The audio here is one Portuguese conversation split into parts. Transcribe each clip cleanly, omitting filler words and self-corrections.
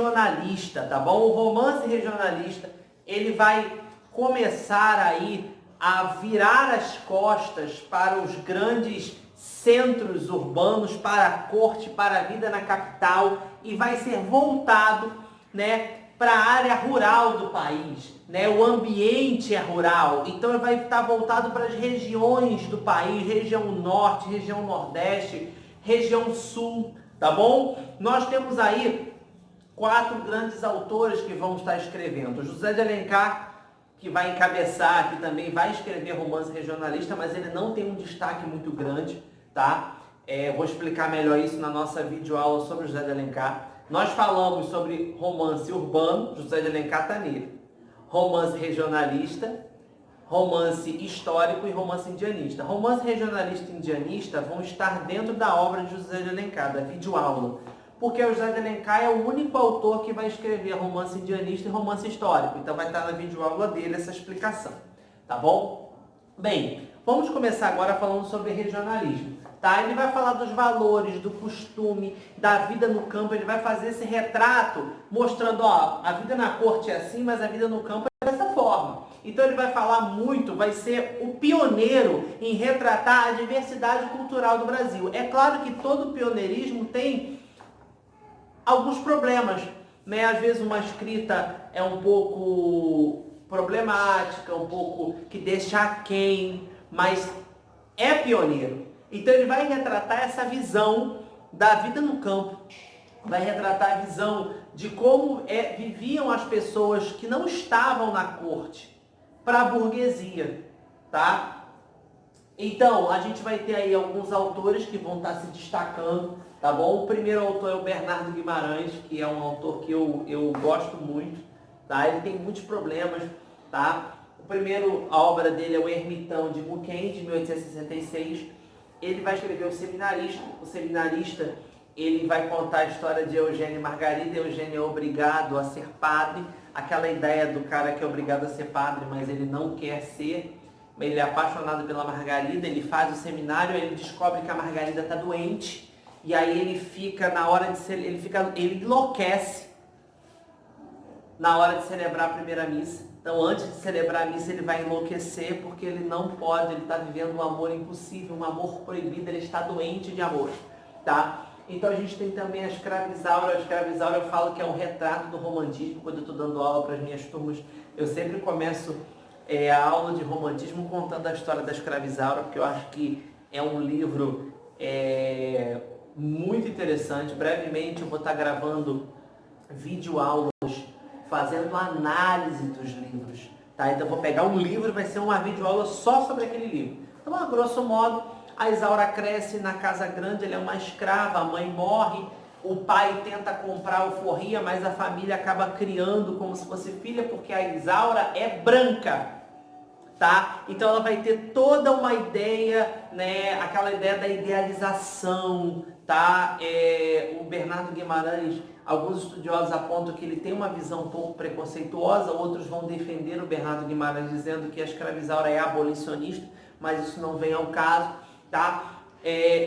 regionalista, tá bom? O romance regionalista, ele vai começar aí a virar as costas para os grandes centros urbanos, para a corte, para a vida na capital, e vai ser voltado, né, para a área rural do país, né? O ambiente é rural, então ele vai estar voltado para as regiões do país, região norte, região nordeste, região sul, tá bom? Nós temos aí 4 grandes autores que vão estar escrevendo. José de Alencar, que vai encabeçar, que também vai escrever romance regionalista, mas ele não tem um destaque muito grande, tá? Vou explicar melhor isso na nossa videoaula sobre José de Alencar. Nós falamos sobre romance urbano, José de Alencar está nele. Romance regionalista, romance histórico e romance indianista. Romance regionalista e indianista vão estar dentro da obra de José de Alencar, da videoaula. Porque o José de Alencar é o único autor que vai escrever romance indianista e romance histórico. Então vai estar na videoaula dele essa explicação. Tá bom? Bem, vamos começar agora falando sobre regionalismo. Tá? Ele vai falar dos valores, do costume, da vida no campo. Ele vai fazer esse retrato mostrando, ó, a vida na corte é assim, mas a vida no campo é dessa forma. Então ele vai falar muito, vai ser o pioneiro em retratar a diversidade cultural do Brasil. É claro que todo pioneirismo tem alguns problemas, né? Às vezes uma escrita é um pouco problemática, um pouco que deixa aquém, mas é pioneiro. Então ele vai retratar essa visão da vida no campo, vai retratar a visão de como viviam as pessoas que não estavam na corte para a burguesia, tá? Então, a gente vai ter aí alguns autores que vão estar se destacando, tá bom? O primeiro autor é o Bernardo Guimarães, que é um autor que eu gosto muito, tá? Ele tem muitos problemas, tá? A obra dele é o Ermitão de Muquem, de 1866. Ele vai escrever o Seminarista. O Seminarista, ele vai contar a história de Eugênio e Margarida. Eugênio é obrigado a ser padre. Aquela ideia do cara que é obrigado a ser padre, mas ele não quer ser. Ele é apaixonado pela Margarida, ele faz o seminário, ele descobre que a Margarida está doente. E aí ele fica, ele enlouquece na hora de celebrar a primeira missa. Então, antes de celebrar a missa, ele vai enlouquecer porque ele não pode, ele está vivendo um amor impossível, um amor proibido, ele está doente de amor, tá? Então, a gente tem também a Escravizaura. A Escravizaura eu falo que é um retrato do romantismo. Quando eu estou dando aula para as minhas turmas, eu sempre começo a aula de romantismo contando a história da Escravizaura, porque eu acho que é um livro muito interessante. Brevemente eu vou estar gravando videoaulas fazendo análise dos livros, tá? Então eu vou pegar um livro e vai ser uma videoaula só sobre aquele livro. Então, a grosso modo, a Isaura cresce na casa grande, ela é uma escrava, a mãe morre, o pai tenta comprar alforria, mas a família acaba criando como se fosse filha, porque a Isaura é branca, tá? Então ela vai ter toda uma ideia, né? Aquela ideia da idealização, tá? O Bernardo Guimarães, alguns estudiosos apontam que ele tem uma visão um pouco preconceituosa, outros vão defender o Bernardo Guimarães dizendo que a Escravizaura é abolicionista, mas isso não vem ao caso, tá?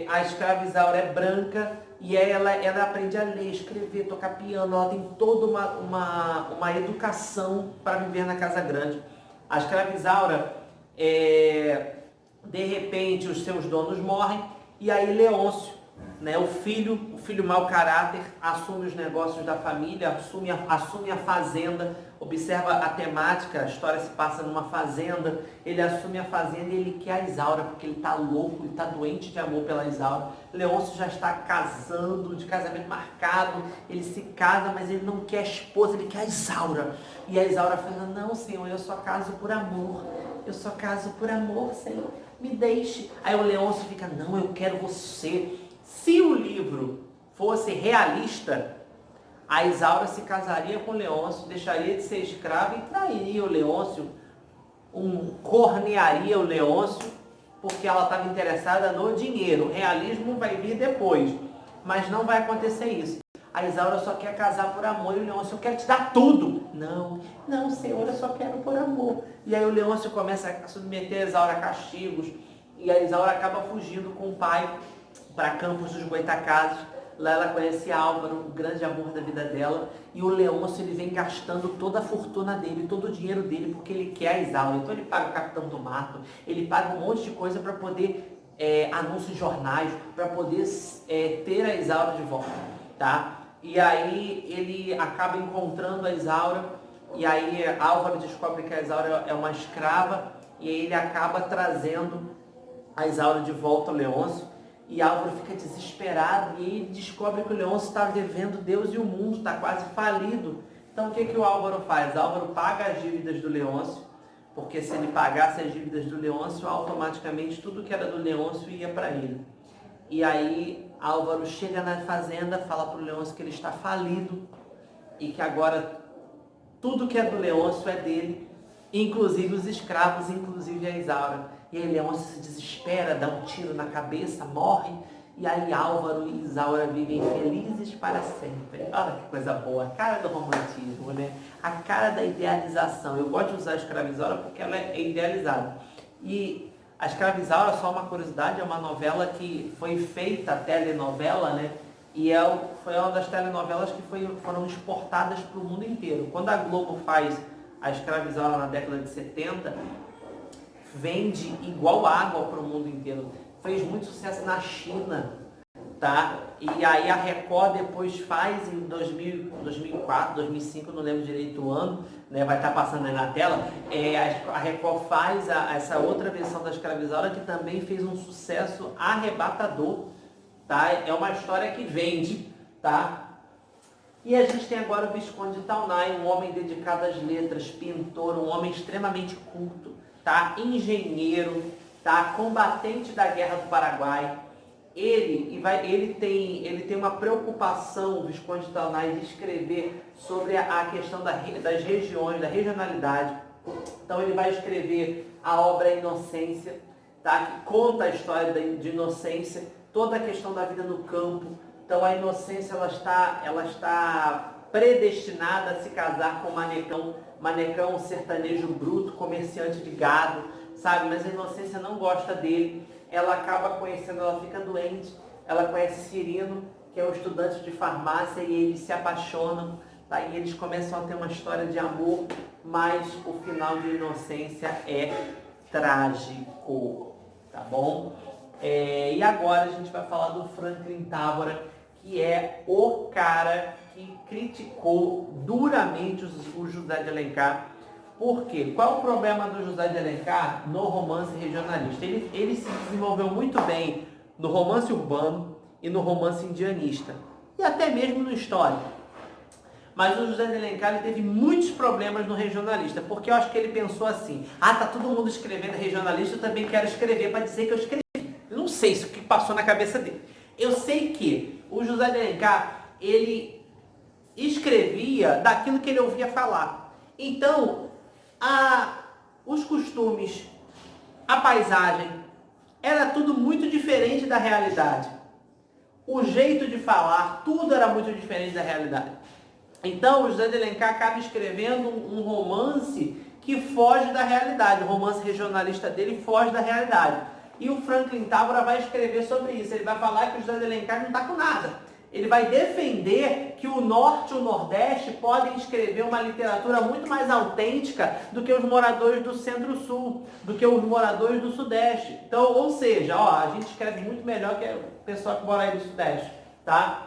A Escravizaura é branca e ela aprende a ler, escrever, tocar piano, ela tem toda uma educação para viver na casa grande. A Escravizaura, de repente, os seus donos morrem e aí Leôncio, né, o filho mau caráter, assume os negócios da família, assume a fazenda. Observa a temática, a história se passa numa fazenda, ele assume a fazenda e ele quer a Isaura, porque ele está louco, ele está doente de amor pela Isaura. Leôncio já está casando, de casamento marcado, ele se casa, mas ele não quer a esposa, ele quer a Isaura. E a Isaura fala, não, Senhor, eu só caso por amor, Senhor, me deixe. Aí o Leôncio fica, não, eu quero você. Se o livro fosse realista, a Isaura se casaria com o Leôncio, deixaria de ser escrava e trairia o Leôncio, cornearia o Leôncio, porque ela estava interessada no dinheiro. O realismo vai vir depois, mas não vai acontecer isso. A Isaura só quer casar por amor e o Leôncio, eu quero te dar tudo. Não, Senhor, eu só quero por amor. E aí o Leôncio começa a submeter a Isaura a castigos, e a Isaura acaba fugindo com o pai para Campos dos Goytacazes. Lá ela conhece Álvaro, o grande amor da vida dela, e o Leôncio ele vem gastando toda a fortuna dele, todo o dinheiro dele, porque ele quer a Isaura. Então ele paga o Capitão do Mato, ele paga um monte de coisa para poder anúncios em jornais, para poder ter a Isaura de volta, tá? E aí ele acaba encontrando a Isaura, e aí Álvaro descobre que a Isaura é uma escrava, e aí ele acaba trazendo a Isaura de volta ao Leôncio, e Álvaro fica desesperado, e ele descobre que o Leôncio está devendo Deus e o mundo, está quase falido. Então o que o Álvaro faz? Álvaro paga as dívidas do Leôncio, porque se ele pagasse as dívidas do Leôncio, automaticamente tudo que era do Leôncio ia para ele. E aí Álvaro chega na fazenda, fala para o Leôncio que ele está falido, e que agora tudo que é do Leôncio é dele, inclusive os escravos, inclusive a Isaura. E aí Leôncio se desespera, dá um tiro na cabeça, morre. E aí Álvaro e Isaura vivem felizes para sempre. Olha que coisa boa, a cara do romantismo, né? A cara da idealização. Eu gosto de usar a escravizaura porque ela é idealizada. E a escravizaura, só uma curiosidade, é uma novela que foi feita, telenovela, né? E foi uma das telenovelas que foram exportadas para o mundo inteiro. Quando a Globo faz a escravizaura na década de 70, vende igual água para o mundo inteiro. Fez muito sucesso na China, tá? E aí a Record depois faz em 2004, 2005, não lembro direito o ano, né? Vai estar passando aí na tela. A Record faz essa outra versão da escravizaura que também fez um sucesso arrebatador, tá? É uma história que vende, tá? E a gente tem agora o Visconde de Taunay, um homem dedicado às letras, pintor, um homem extremamente culto, tá? Engenheiro, tá? Combatente da Guerra do Paraguai. Ele tem uma preocupação, o Visconde de Taunay, de escrever sobre a questão das regiões, da regionalidade. Então ele vai escrever a obra Inocência, tá? Que conta a história de Inocência, toda a questão da vida no campo. Então a Inocência ela está predestinada a se casar com Manecão. Manecão, um sertanejo bruto, comerciante de gado, sabe? Mas a Inocência não gosta dele. Ela acaba conhecendo, ela fica doente. Ela conhece Cirino, que é um estudante de farmácia, e eles se apaixonam, tá? E eles começam a ter uma história de amor, mas o final de Inocência é trágico, tá bom? E agora a gente vai falar do Franklin Távora, que é o cara que criticou duramente o José de Alencar. Por quê? Qual é o problema do José de Alencar no romance regionalista? Ele se desenvolveu muito bem no romance urbano e no romance indianista, e até mesmo no histórico. Mas o José de Alencar ele teve muitos problemas no regionalista, porque eu acho que ele pensou assim: tá todo mundo escrevendo regionalista, eu também quero escrever para dizer que eu escrevi. Eu não sei isso que passou na cabeça dele. Eu sei que o José de Alencar, ele escrevia daquilo que ele ouvia falar. Então, os costumes, a paisagem, era tudo muito diferente da realidade. O jeito de falar, tudo era muito diferente da realidade. Então, o José de Alencar acaba escrevendo um romance que foge da realidade. O romance regionalista dele foge da realidade. E o Franklin Távora vai escrever sobre isso. Ele vai falar que o José de Alencar não está com nada. Ele vai defender que o Norte e o Nordeste podem escrever uma literatura muito mais autêntica do que os moradores do Centro-Sul, do que os moradores do Sudeste. Então, ou seja, a gente escreve muito melhor que o pessoal que mora aí do Sudeste, tá?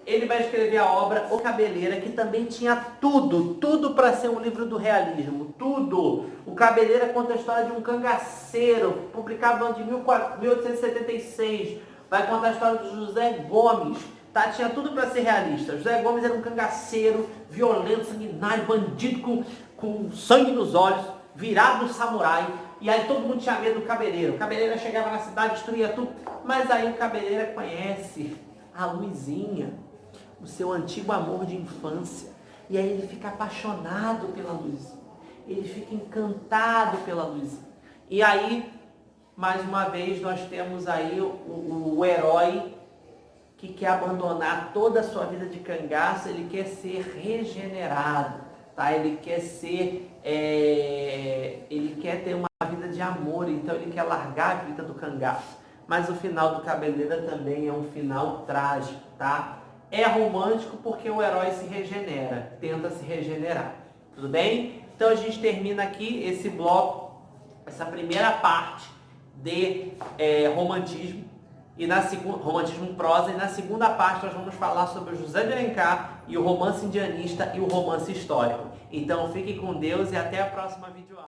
Ele vai escrever a obra O Cabeleira, que também tinha tudo para ser um livro do realismo, tudo. O Cabeleira conta a história de um cangaceiro, publicado no ano de 1876. Vai contar a história do José Gomes, tá? Tinha tudo para ser realista. José Gomes era um cangaceiro, violento, sanguinário, bandido com sangue nos olhos, virado no samurai. E aí todo mundo tinha medo do Cabeleira. O Cabeleira chegava na cidade, destruía tudo. Mas aí o Cabeleira conhece a Luizinha, o seu antigo amor de infância. E aí ele fica apaixonado pela Luizinha. Ele fica encantado pela Luizinha. E aí, mais uma vez, nós temos aí o herói que quer abandonar toda a sua vida de cangaço. Ele quer ser regenerado, tá? Ele quer ele quer ter uma vida de amor, então ele quer largar a vida do cangaço. mas o final do Cabeleira também é um final trágico, tá? É romântico porque o herói se regenera, tenta se regenerar. Tudo bem? Então a gente termina aqui esse bloco, essa primeira parte de romantismo, e romantismo prosa, e na segunda parte nós vamos falar sobre o José de Alencar e o romance indianista e o romance histórico. Então fiquem com Deus e até a próxima videoaula.